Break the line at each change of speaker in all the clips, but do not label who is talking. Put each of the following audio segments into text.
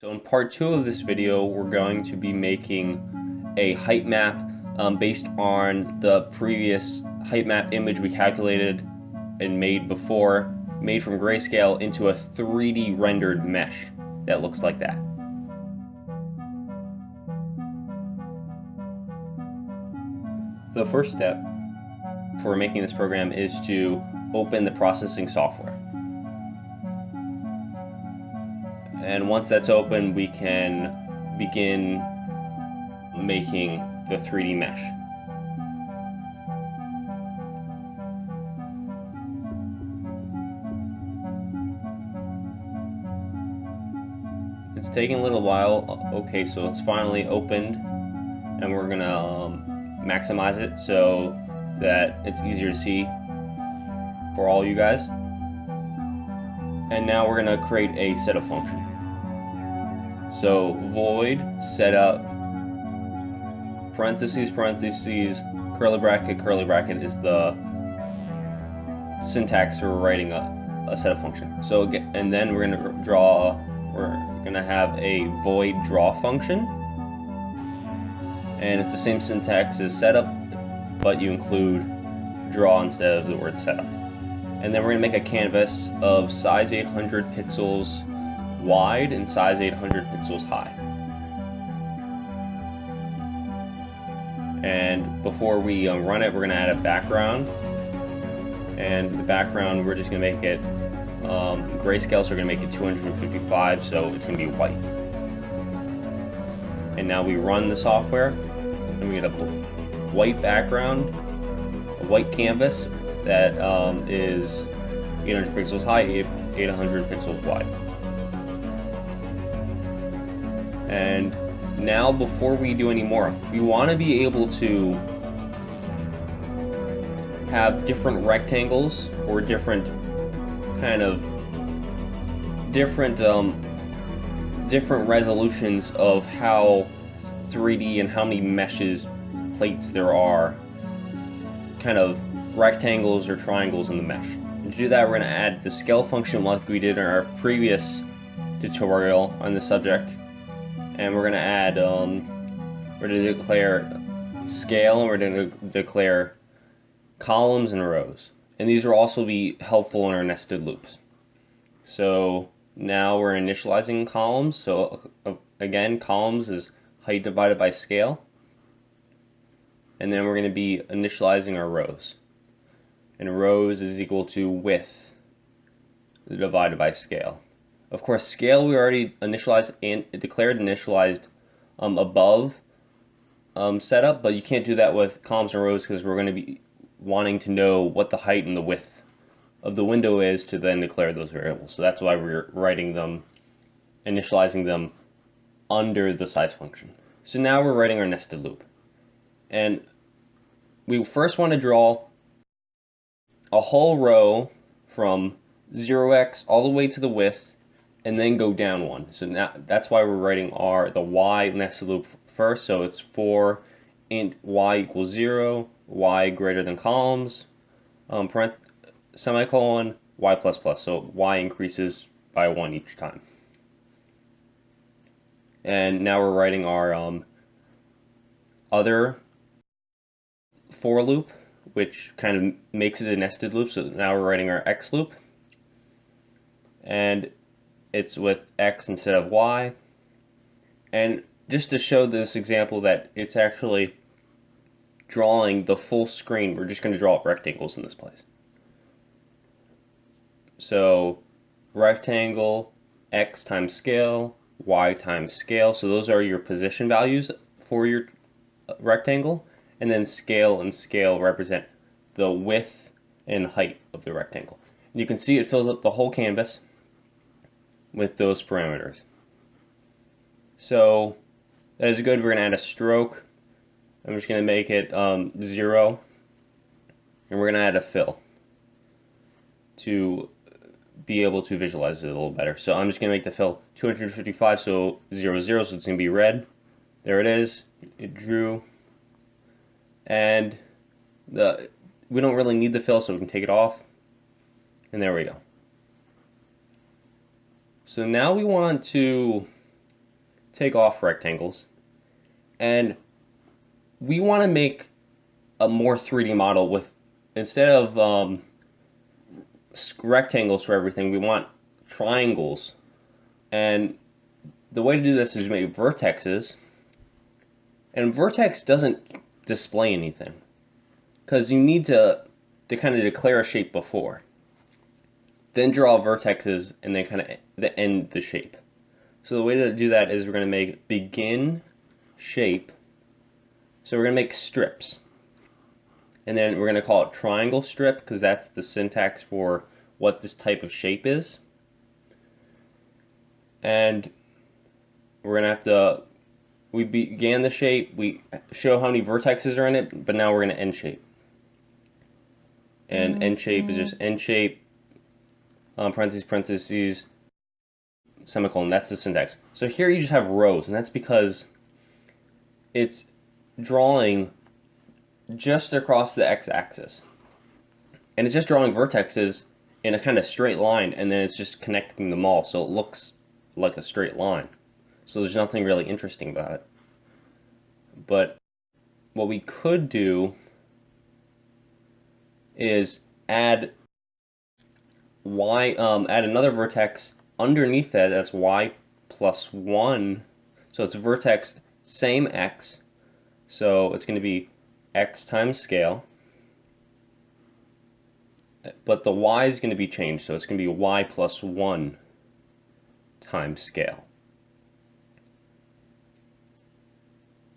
So in part 2 of this video, we're going to be making a height map based on the previous height map image we calculated and made before, made from grayscale into a 3D rendered mesh that looks like that. The first step for making this program is to open the processing software. And once that's open, we can begin making the 3D mesh. It's taking a little while. Okay, so it's finally opened, and we're gonna maximize it so that it's easier to see for all you guys. And now we're gonna create a setup function. So void setup parentheses parentheses curly bracket is the syntax for writing a setup function. So and then we're gonna have a void draw function, and it's the same syntax as setup, but you include draw instead of the word setup. And then we're going to make a canvas of size 800 pixels wide and size 800 pixels high. And before we run it, we're going to add a background. And the background, we're just going to make it grayscale, so we're going to make it 255, so it's going to be white. And now we run the software, and we get a white background, a white canvas that is 800 pixels high, 800 pixels wide. And now, before we do any more, we want to be able to have different rectangles or different resolutions of how 3D and how many meshes, plates there are, kind of rectangles or triangles in the mesh. And to do that, we're going to add the scale function like we did in our previous tutorial on the subject. And we're going to add, we're going to declare scale, and we're going to declare columns and rows. And these will also be helpful in our nested loops. So now we're initializing columns. So again, columns is height divided by scale. And then we're going to be initializing our rows. And rows is equal to width divided by scale. Of course, scale we already initialized and declared above setup, but you can't do that with columns and rows because we're going to be wanting to know what the height and the width of the window is to then declare those variables. So that's why we're initializing them under the size function. So now we're writing our nested loop. And we first want to draw a whole row from 0x all the way to the width, and then go down one. So now that's why we're writing the y nested loop first. So it's for int y equals 0, y greater than columns, semicolon, y plus plus. So y increases by 1 each time. And now we're writing our other for loop, which kind of makes it a nested loop. So now we're writing our x loop, and it's with x instead of y. And just to show this example that it's actually drawing the full screen, we're just going to draw rectangles in this place. So rectangle, x times scale, y times scale. So those are your position values for your rectangle. And then scale and scale represent the width and height of the rectangle. And you can see it fills up the whole canvas with those parameters. So that is good. We're going to add a stroke. I'm just going to make it 0. And we're going to add a fill to be able to visualize it a little better. So I'm just going to make the fill 255, so 0, 0, so it's going to be red. There it is. It drew. And we don't really need the fill, so we can take it off. And there we go. So now we want to take off rectangles, and we want to make a more 3D model with, instead of rectangles for everything, we want triangles. And the way to do this is to make vertexes, and vertex doesn't display anything because you need to kind of declare a shape before, then draw vertexes, and then kind of end the shape. So the way to do that is we're going to make begin shape. So we're going to make strips, and then we're going to call it triangle strip because that's the syntax for what this type of shape is. And we're going to have to, we began the shape, we show how many vertexes are in it, but now we're going to end shape. And end shape is just end shape, parentheses, parentheses, semicolon. That's the syntax. So here you just have rows, and that's because it's drawing just across the x-axis. And it's just drawing vertexes in a kind of straight line, and then it's just connecting them all, so it looks like a straight line. So there's nothing really interesting about it. But what we could do is add add another vertex underneath that. That's y plus 1. So it's vertex same x. So it's going to be x times scale. But the y is going to be changed. So it's going to be y plus 1 times scale.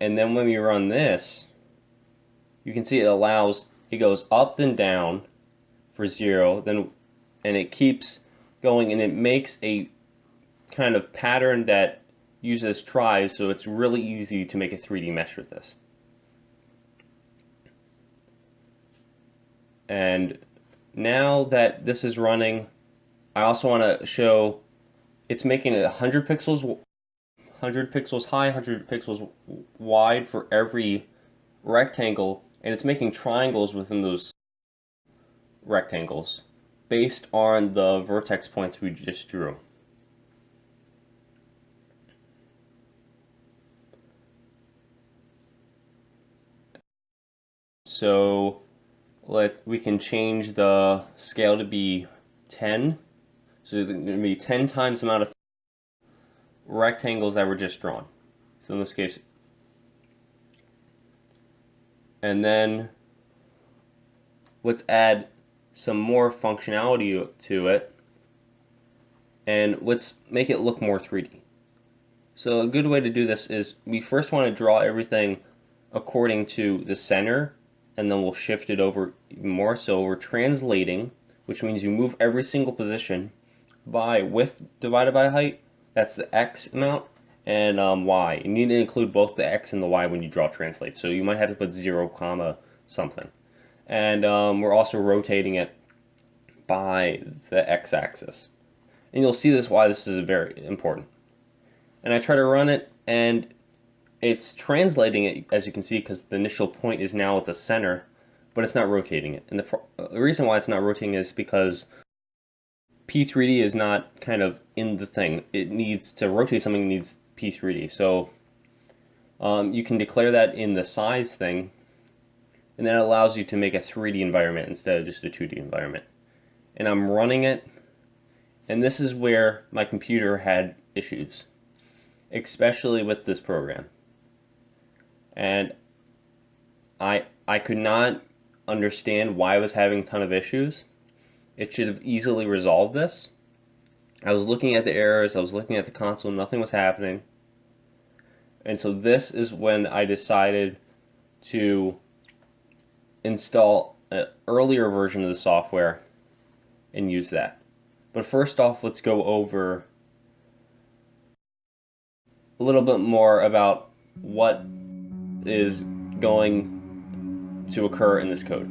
And then when we run this, you can see it goes up then down for 0, and it keeps going, and it makes a kind of pattern that uses tries, so it's really easy to make a 3D mesh with this. And now that this is running, I also want to show it's making it 100 pixels high, 100 pixels wide for every rectangle, and it's making triangles within those rectangles based on the vertex points we just drew. So we can change the scale to be 10. So there's going to be 10 times the amount of rectangles that were just drawn. So in this case, and then let's add some more functionality to it, and let's make it look more 3D. So a good way to do this is we first want to draw everything according to the center, and then we'll shift it over even more. So we're translating, which means you move every single position by width divided by height. That's the x amount, and y. You need to include both the x and the y when you draw translate. So you might have to put 0, something. And we're also rotating it by the x-axis. And you'll see why this is very important. And I try to run it, and it's translating it, as you can see, because the initial point is now at the center, but it's not rotating it. And the reason why it's not rotating is because P3D is not kind of in the thing. It needs to rotate something, it needs P3D. So you can declare that in the size thing, and then it allows you to make a 3D environment instead of just a 2D environment. And I'm running it, and this is where my computer had issues, especially with this program. And I could not understand why I was having a ton of issues. It should have easily resolved this. I was looking at the errors, I was looking at the console, nothing was happening. And so this is when I decided to install an earlier version of the software and use that. But first off, let's go over a little bit more about what is going to occur in this code.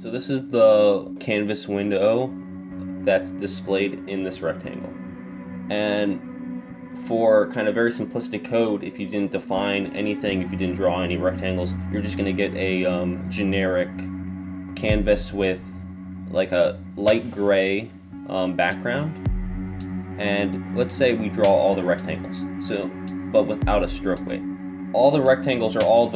So this is the canvas window that's displayed in this rectangle. And for kind of very simplistic code, if you didn't define anything, if you didn't draw any rectangles, you're just going to get a generic canvas with like a light gray background. And let's say we draw all the rectangles. So but without a stroke weight. All the rectangles are all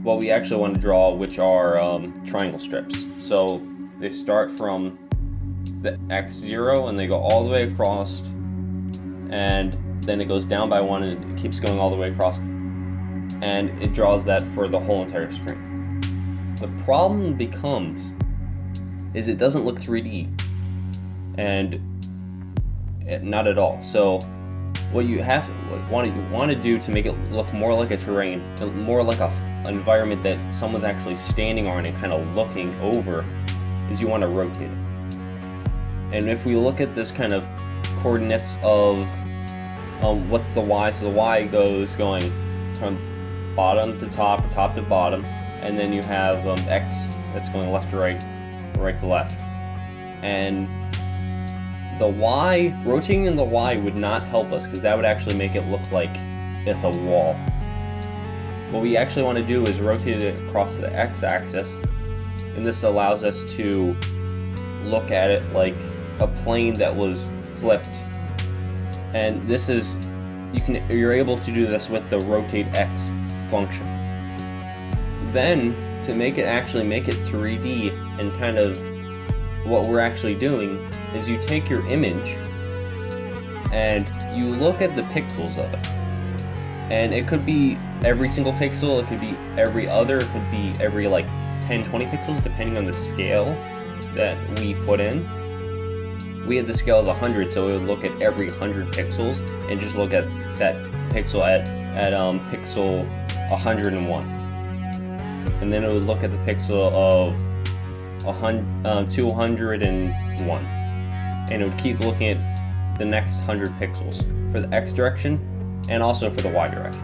what we actually want to draw, which are triangle strips. So they start from the x0 and they go all the way across, and then it goes down by 1 and it keeps going all the way across, and it draws that for the whole entire screen. The problem becomes is it doesn't look 3D, and not at all. So what you want to do to make it look more like a terrain, more like an environment that someone's actually standing on and kind of looking over, is you want to rotate it. And if we look at this kind of coordinates of what's the y, so the y goes going from bottom to top, or top to bottom, and then you have x that's going left to right, right to left. And the y, rotating in the y would not help us, because that would actually make it look like it's a wall. What we actually want to do is rotate it across the x-axis, and this allows us to look at it like a plane that was flipped. And this is, you're able to do this with the rotate x function. Then, to make it 3D, and kind of what we're actually doing is you take your image and you look at the pixels of it. And it could be every single pixel, it could be every other, it could be every like 10, 20 pixels, depending on the scale that we put in. We had the scale as 100, so we would look at every 100 pixels and just look at that pixel at pixel 101. And then it would look at the pixel of 201. And it would keep looking at the next 100 pixels for the x direction and also for the y direction.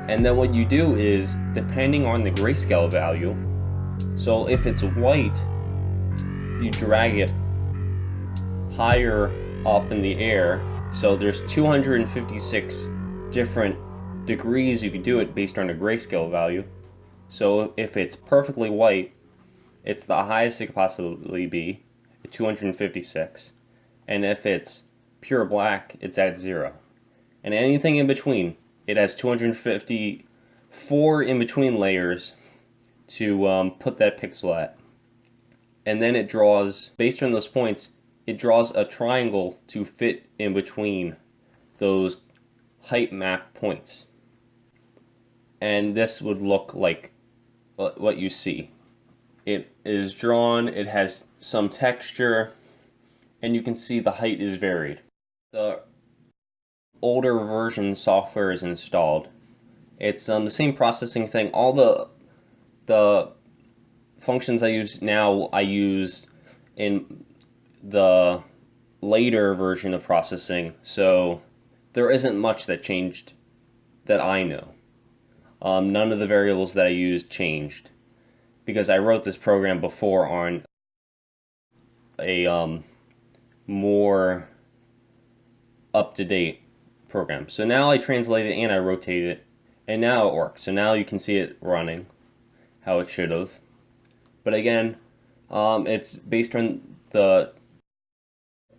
And then what you do is, depending on the grayscale value, so if it's white, you drag it higher up in the air. So there's 256 different degrees you could do it based on a grayscale value. So if it's perfectly white, it's the highest it could possibly be, 256. And if it's pure black, it's at 0. And anything in between, it has 254 in between layers to put that pixel at. And then it draws, based on those points, it draws a triangle to fit in between those Heightmap points. And this would look like what you see. It is drawn, it has some texture, and you can see the height is varied. The older version software is installed. It's the same processing thing. All the functions I use now, I use in the later version of processing, so there isn't much that changed that I know. None of the variables that I used changed, because I wrote this program before on a more up-to-date program. So now I translate it and I rotate it, and now it works. So now you can see it running how it should have. But again, it's based on the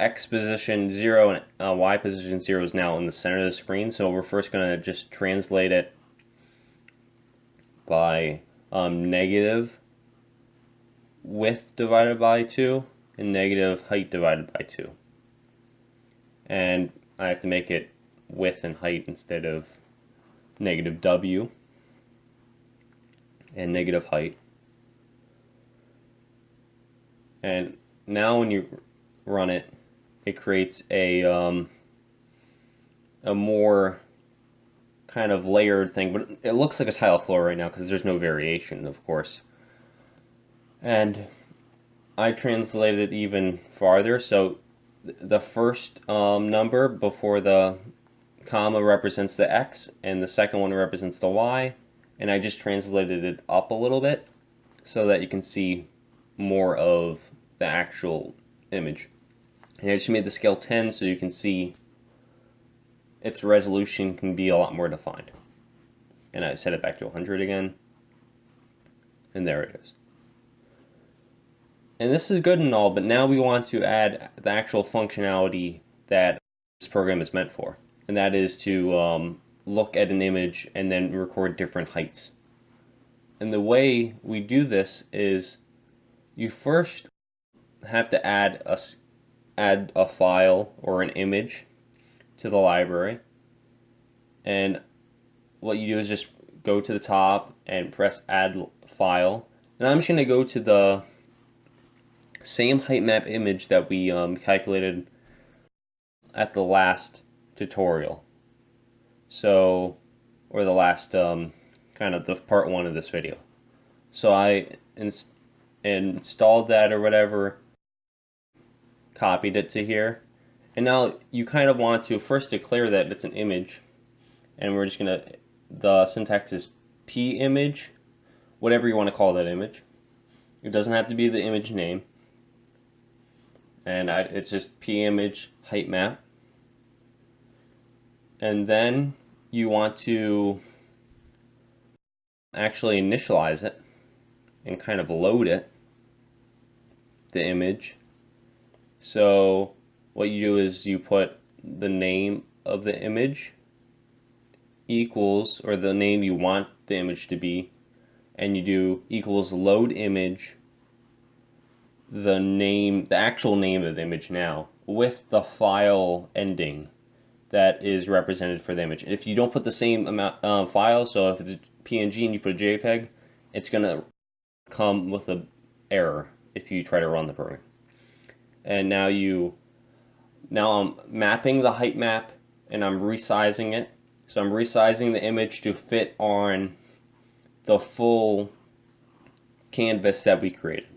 x position 0 and y position 0 is now in the center of the screen. So we're first going to just translate it by negative width divided by 2 and negative height divided by 2. And I have to make it width and height instead of negative w and negative height. And now when you run it, it creates a more kind of layered thing, but it looks like a tile floor right now because there's no variation, of course. And I translated even farther, so the first number before the comma represents the x, and the second one represents the y, and I just translated it up a little bit so that you can see more of the actual image. And I just made the scale 10 so you can see its resolution can be a lot more defined. And I set it back to 100 again, and there it is. And this is good and all, but now we want to add the actual functionality that this program is meant for. and that is to look at an image and then record different heights. And the way we do this is you first have to add a file or an image to the library, and what you do is just go to the top and press add file, and I'm just going to go to the same height map image that we calculated at the last tutorial, so, or the last kind of the part 1 of this video. So I installed that or whatever, copied it to here, and now you kind of want to first declare that it's an image, and we're just gonna, the syntax is p-image, whatever you want to call that image. It doesn't have to be the image name, and it's just p-image height map. And then you want to actually initialize it and kind of load it, the image. So what you do is you put the name of the image equals, or the name you want the image to be, and you do equals load image, the name, the actual name of the image now, with the file ending that is represented for the image. If you don't put the same amount file, so if it's a PNG and you put a JPEG, it's gonna come with an error if you try to run the program. And now I'm mapping the height map, and I'm resizing it. So I'm resizing the image to fit on the full canvas that we created.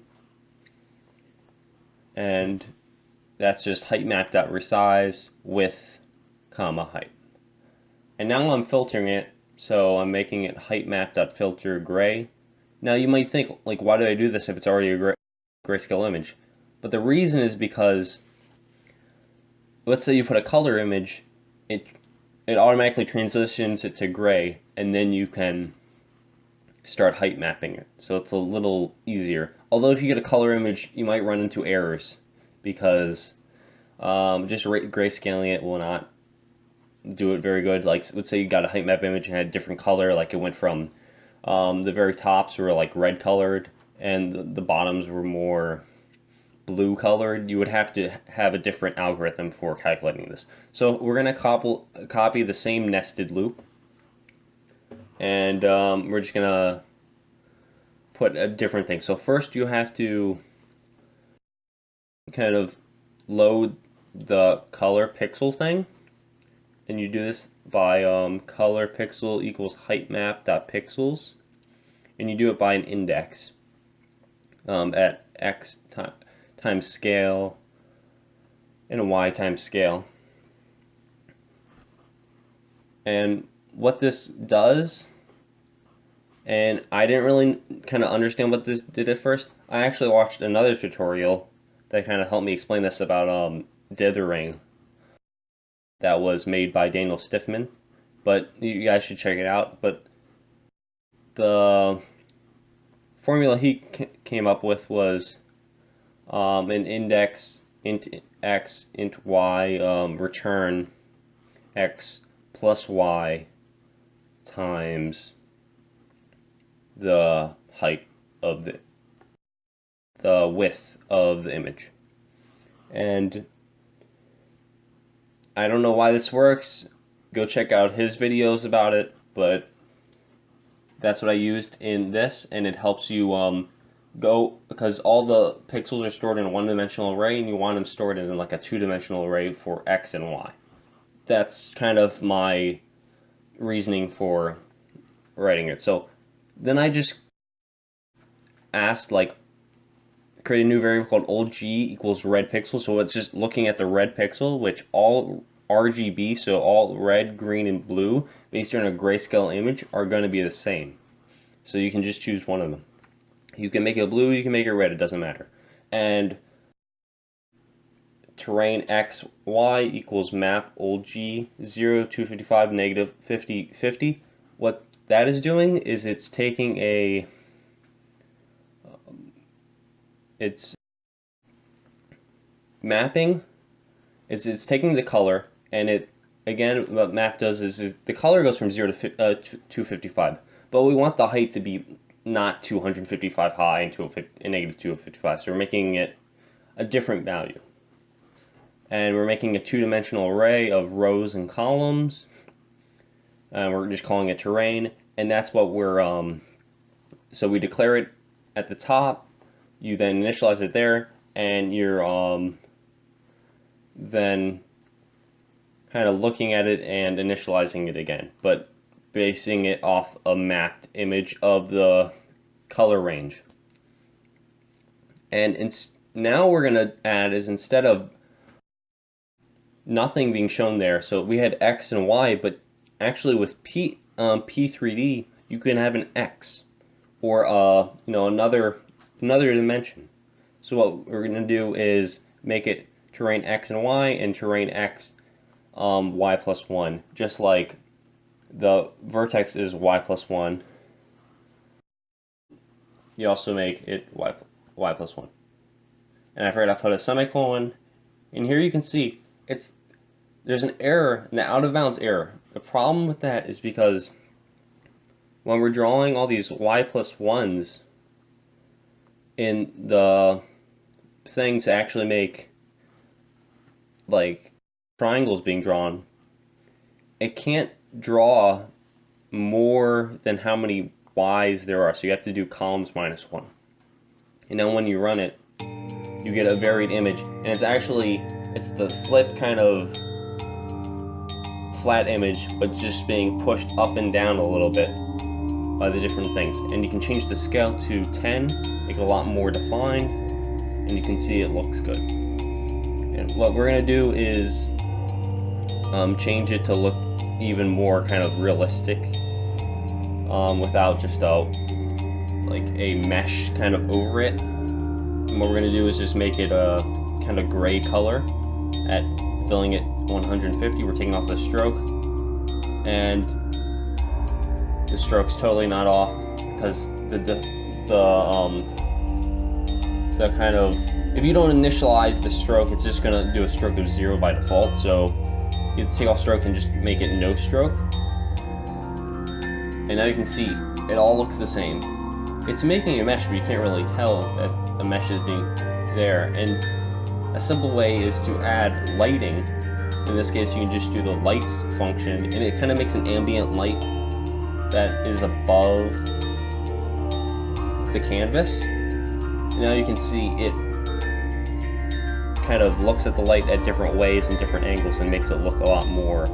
And that's just heightmap.resize with comma height. And now I'm filtering it, so I'm making it heightmap.filter gray. Now you might think, like, why do I do this if it's already a grayscale image? But the reason is because, let's say you put a color image, it automatically transitions it to gray, and then you can start height mapping it. So it's a little easier. Although if you get a color image, you might run into errors, because just grayscaling it will not do it very good. Like, let's say you got a height map image and had a different color, like it went from the very tops were like red colored and the bottoms were more blue colored. You would have to have a different algorithm for calculating this. So we're going to copy the same nested loop, and we're just going to put a different thing. So first you have to kind of load the color pixel thing, and you do this by color pixel equals heightmap.pixels, and you do it by an index at x times scale and a y times scale. And what this does, and I didn't really kind of understand what this did at first. I actually watched another tutorial that kind of helped me explain this about dithering that was made by Daniel Stiffman, but you guys should check it out. But the formula he came up with was an index int x int y return x plus y times the height of the width of the image. And I don't know why this works. Go check out his videos about it, but that's what I used in this, and it helps you go, because all the pixels are stored in a one-dimensional array, and you want them stored in like a two-dimensional array for x and y. That's kind of my reasoning for writing it. So then I just asked, like, create a new variable called old g equals red pixel. So it's just looking at the red pixel, which all RGB, so all red, green, and blue, based on a grayscale image, are going to be the same. So you can just choose one of them. You can make it blue, you can make it red, it doesn't matter. And terrain x, y equals map old g 0, 255, negative 50, 50. What that is doing is it's taking a it's mapping, it's taking the color, and again, what map does is the color goes from 0 to 255, but we want the height to be not 255 high and negative 255, so we're making it a different value. And we're making a two-dimensional array of rows and columns. We're just calling it terrain, and that's what we're, so we declare it at the top, you then initialize it there, and you're then kind of looking at it and initializing it again, but basing it off a mapped image of the color range. And now we're going to add is, instead of nothing being shown there, so we had X and Y, but actually with P3D you can have an X or another dimension. So what we're going to do is make it terrain X and Y and terrain X Y plus 1, just like the vertex is Y plus 1. You also make it Y plus 1. And I forgot to put a semicolon. And here you can see there's an error, an out of bounds error. The problem with that is because when we're drawing all these Y plus 1s in the thing to actually make like triangles being drawn, it can't draw more than how many Y's there are, so you have to do columns minus 1. And then when you run it, you get a varied image, and it's the flip kind of flat image, but just being pushed up and down a little bit by the different things. And you can change the scale to 10, make it a lot more defined, and you can see it looks good. And what we're going to do is change it to look even more kind of realistic, without just like a mesh kind of over it. And what we're going to do is just make it a kind of gray color at filling it 150. We're taking off the stroke, and the stroke's totally not off because the kind of, if you don't initialize the stroke, it's just going to do a stroke of 0 by default. So you have to take off stroke and just make it no stroke. And now you can see it all looks the same. It's making a mesh, but you can't really tell that the mesh is being there. And a simple way is to add lighting. In this case, you can just do the lights function, and it kind of makes an ambient light that is above the canvas. And now you can see it kind of looks at the light at different ways and different angles and makes it look a lot more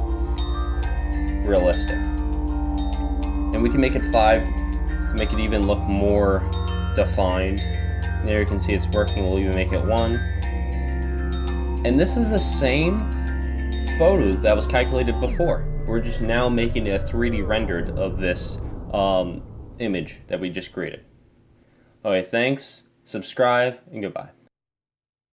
realistic. And we can make it 5 to make it even look more defined. And there you can see it's working. We'll even make it 1. And this is the same photo that was calculated before. We're just now making it a 3D rendered of this image that we just created. Okay, thanks, subscribe, and goodbye.